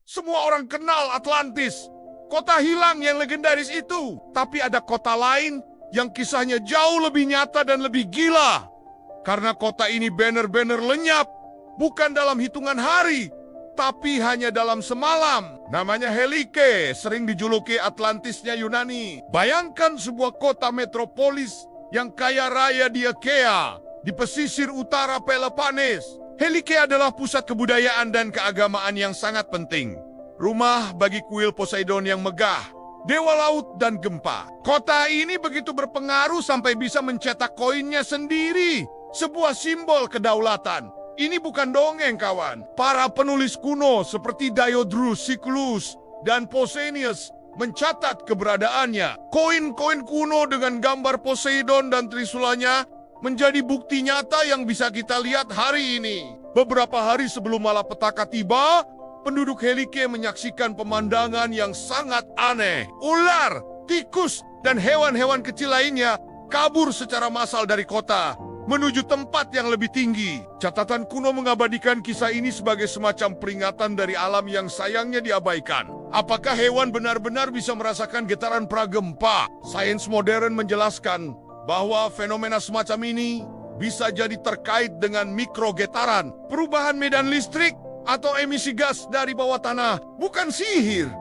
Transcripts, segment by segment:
Semua orang kenal Atlantis, kota hilang yang legendaris itu. Tapi ada kota lain yang kisahnya jauh lebih nyata dan lebih gila. Karena kota ini benar-benar lenyap, bukan dalam hitungan hari, tapi hanya dalam semalam. Namanya Helike, sering dijuluki Atlantisnya Yunani. Bayangkan sebuah kota metropolis yang kaya raya di Achaea, di pesisir utara Peloponnes. Helike adalah pusat kebudayaan dan keagamaan yang sangat penting. Rumah bagi kuil Poseidon yang megah, dewa laut dan gempa. Kota ini begitu berpengaruh sampai bisa mencetak koinnya sendiri. Sebuah simbol kedaulatan. Ini bukan dongeng, kawan. Para penulis kuno seperti Diodorus Siculus dan Pausanias mencatat keberadaannya. Koin-koin kuno dengan gambar Poseidon dan trisulanya menjadi bukti nyata yang bisa kita lihat hari ini. Beberapa hari sebelum malapetaka tiba, penduduk Helike menyaksikan pemandangan yang sangat aneh. Ular, tikus, dan hewan-hewan kecil lainnya kabur secara massal dari kota menuju tempat yang lebih tinggi. Catatan kuno mengabadikan kisah ini sebagai semacam peringatan dari alam yang sayangnya diabaikan. Apakah hewan benar-benar bisa merasakan getaran pragempa? Sains modern menjelaskan bahwa fenomena semacam ini bisa jadi terkait dengan mikrogetaran, perubahan medan listrik, atau emisi gas dari bawah tanah. Bukan sihir,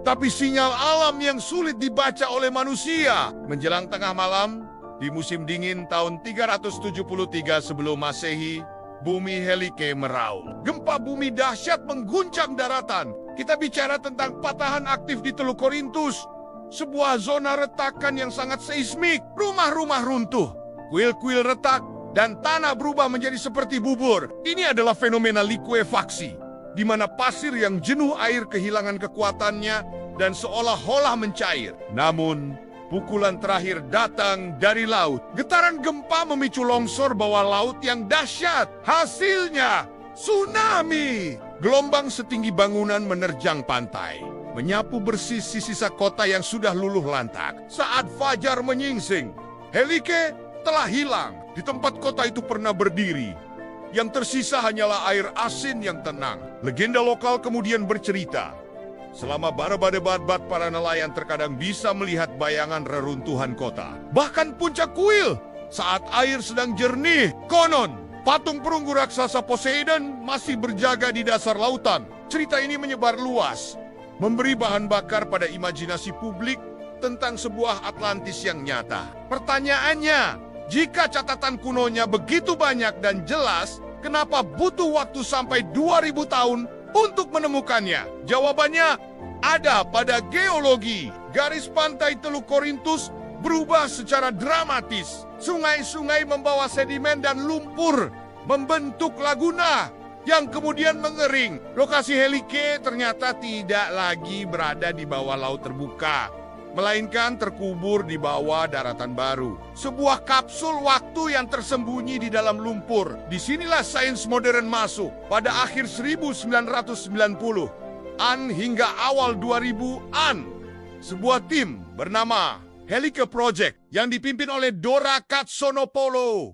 tapi sinyal alam yang sulit dibaca oleh manusia. Menjelang tengah malam, di musim dingin tahun 373 sebelum Masehi, bumi Helike meraung. Gempa bumi dahsyat mengguncang daratan. Kita bicara tentang patahan aktif di Teluk Korintus, sebuah zona retakan yang sangat seismik. Rumah-rumah runtuh, kuil-kuil retak, dan tanah berubah menjadi seperti bubur. Ini adalah fenomena likuefaksi, di mana pasir yang jenuh air kehilangan kekuatannya dan seolah-olah mencair. Namun, pukulan terakhir datang dari laut. Getaran gempa memicu longsor bawah laut yang dahsyat. Hasilnya, tsunami. Gelombang setinggi bangunan menerjang pantai, menyapu bersih sisa kota yang sudah luluh lantak. Saat fajar menyingsing, Helike telah hilang. Di tempat kota itu pernah berdiri, yang tersisa hanyalah air asin yang tenang. Legenda lokal kemudian bercerita, selama barabat para nelayan terkadang bisa melihat bayangan reruntuhan kota. Bahkan puncak kuil, saat air sedang jernih, konon patung perunggu raksasa Poseidon masih berjaga di dasar lautan. Cerita ini menyebar luas, memberi bahan bakar pada imajinasi publik tentang sebuah Atlantis yang nyata. Pertanyaannya, jika catatan kunonya begitu banyak dan jelas, kenapa butuh waktu sampai 2000 tahun untuk menemukannya? Jawabannya ada pada geologi. Garis pantai Teluk Korintus berubah secara dramatis. Sungai-sungai membawa sedimen dan lumpur, membentuk laguna yang kemudian mengering. Lokasi Helike ternyata tidak lagi berada di bawah laut terbuka, melainkan terkubur di bawah daratan baru. Sebuah kapsul waktu yang tersembunyi di dalam lumpur. Disinilah sains modern masuk. Pada akhir 1990-an hingga awal 2000-an, sebuah tim bernama Helike Project yang dipimpin oleh Dora Katsonopoulou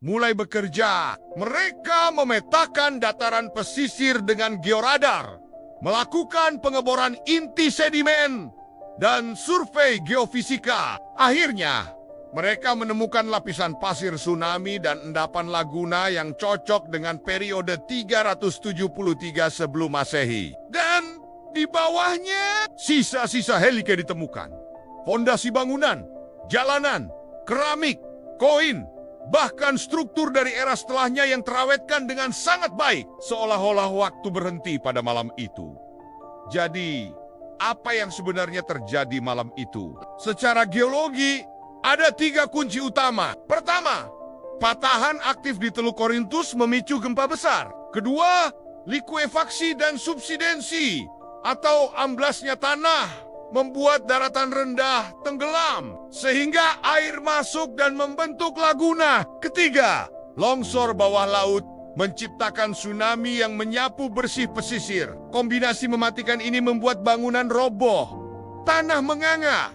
mulai bekerja. Mereka memetakan dataran pesisir dengan georadar, melakukan pengeboran inti sedimen, dan survei geofisika. Akhirnya, mereka menemukan lapisan pasir tsunami dan endapan laguna yang cocok dengan periode 373 sebelum Masehi. Dan di bawahnya, sisa-sisa Helike ditemukan. Fondasi bangunan, jalanan, keramik, koin, bahkan struktur dari era setelahnya yang terawetkan dengan sangat baik. Seolah-olah waktu berhenti pada malam itu. Jadi, apa yang sebenarnya terjadi malam itu? Secara geologi, ada 3 kunci utama. Pertama, patahan aktif di Teluk Korintus memicu gempa besar. Kedua, likuefaksi dan subsidensi atau amblasnya tanah membuat daratan rendah tenggelam sehingga air masuk dan membentuk laguna. Ketiga, longsor bawah laut menciptakan tsunami yang menyapu bersih pesisir. Kombinasi mematikan ini membuat bangunan roboh, tanah menganga,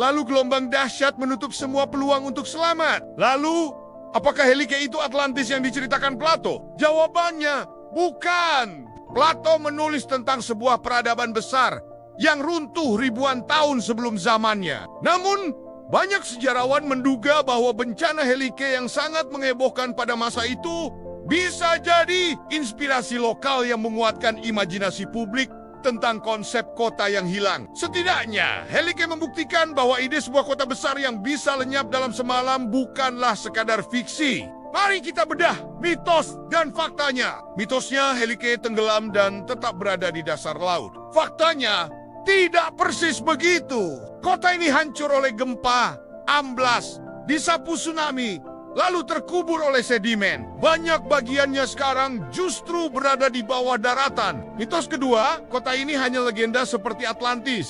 lalu gelombang dahsyat menutup semua peluang untuk selamat. Lalu, apakah Helike itu Atlantis yang diceritakan Plato? Jawabannya, bukan. Plato menulis tentang sebuah peradaban besar yang runtuh ribuan tahun sebelum zamannya. Namun, banyak sejarawan menduga bahwa bencana Helike yang sangat menghebohkan pada masa itu bisa jadi inspirasi lokal yang menguatkan imajinasi publik tentang konsep kota yang hilang. Setidaknya, Helike membuktikan bahwa ide sebuah kota besar yang bisa lenyap dalam semalam bukanlah sekadar fiksi. Mari kita bedah mitos dan faktanya. Mitosnya, Helike tenggelam dan tetap berada di dasar laut. Faktanya, tidak persis begitu. Kota ini hancur oleh gempa, amblas, disapu tsunami, lalu terkubur oleh sedimen. Banyak bagiannya sekarang justru berada di bawah daratan. Mitos kedua, kota ini hanya legenda seperti Atlantis.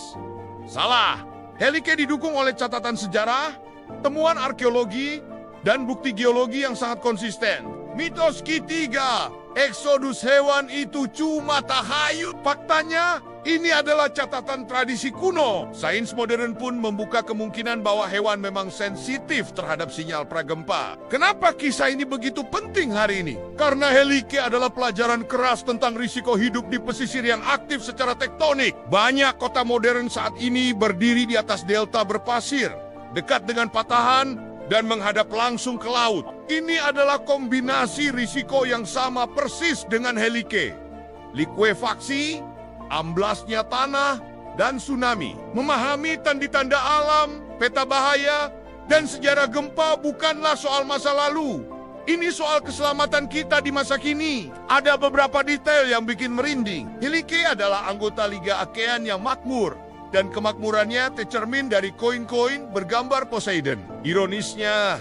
Salah. Helike didukung oleh catatan sejarah, temuan arkeologi, dan bukti geologi yang sangat konsisten. Mitos ketiga, eksodus hewan itu cuma tahayul. Faktanya, ini adalah catatan tradisi kuno. Sains modern pun membuka kemungkinan bahwa hewan memang sensitif terhadap sinyal pragempa. Kenapa kisah ini begitu penting hari ini? Karena Helike adalah pelajaran keras tentang risiko hidup di pesisir yang aktif secara tektonik. Banyak kota modern saat ini berdiri di atas delta berpasir, dekat dengan patahan, dan menghadap langsung ke laut. Ini adalah kombinasi risiko yang sama persis dengan Helike. Likuifaksi, amblasnya tanah, dan tsunami. Memahami tanda-tanda alam, peta bahaya, dan sejarah gempa bukanlah soal masa lalu. Ini soal keselamatan kita di masa kini. Ada beberapa detail yang bikin merinding. Helike adalah anggota Liga Akean yang makmur, dan kemakmurannya tercermin dari koin-koin bergambar Poseidon. Ironisnya,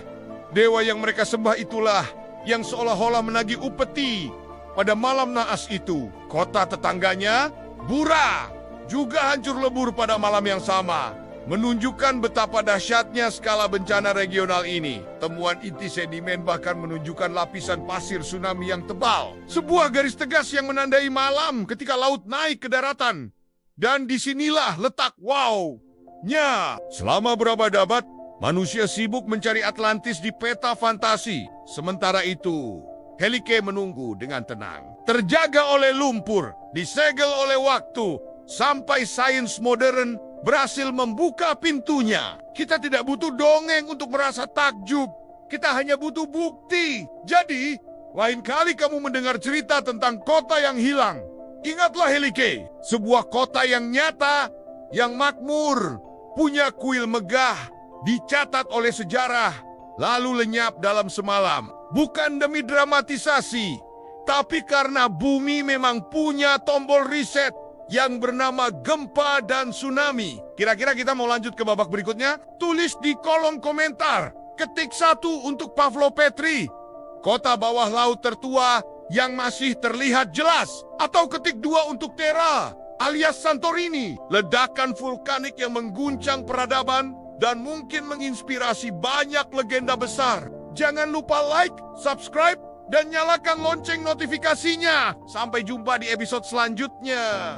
dewa yang mereka sembah itulah yang seolah-olah menagih upeti pada malam naas itu. Kota tetangganya, Bura, juga hancur lebur pada malam yang sama, menunjukkan betapa dahsyatnya skala bencana regional ini. Temuan inti sedimen bahkan menunjukkan lapisan pasir tsunami yang tebal. Sebuah garis tegas yang menandai malam ketika laut naik ke daratan. Dan disinilah letak wow-nya. Selama berabad-abad, manusia sibuk mencari Atlantis di peta fantasi. Sementara itu, Helike menunggu dengan tenang. Terjaga oleh lumpur, disegel oleh waktu, sampai sains modern berhasil membuka pintunya. Kita tidak butuh dongeng untuk merasa takjub. Kita hanya butuh bukti. Jadi, lain kali kamu mendengar cerita tentang kota yang hilang, ingatlah Helike, sebuah kota yang nyata, yang makmur, punya kuil megah, dicatat oleh sejarah, lalu lenyap dalam semalam. Bukan demi dramatisasi, tapi karena bumi memang punya tombol reset yang bernama gempa dan tsunami. Kira-kira kita mau lanjut ke babak berikutnya? Tulis di kolom komentar. Ketik 1 untuk Pavlo Petri, kota bawah laut tertua yang masih terlihat jelas. Atau ketik 2 untuk Terra, alias Santorini, ledakan vulkanik yang mengguncang peradaban dan mungkin menginspirasi banyak legenda besar. Jangan lupa like, subscribe, dan nyalakan lonceng notifikasinya. Sampai jumpa di episode selanjutnya.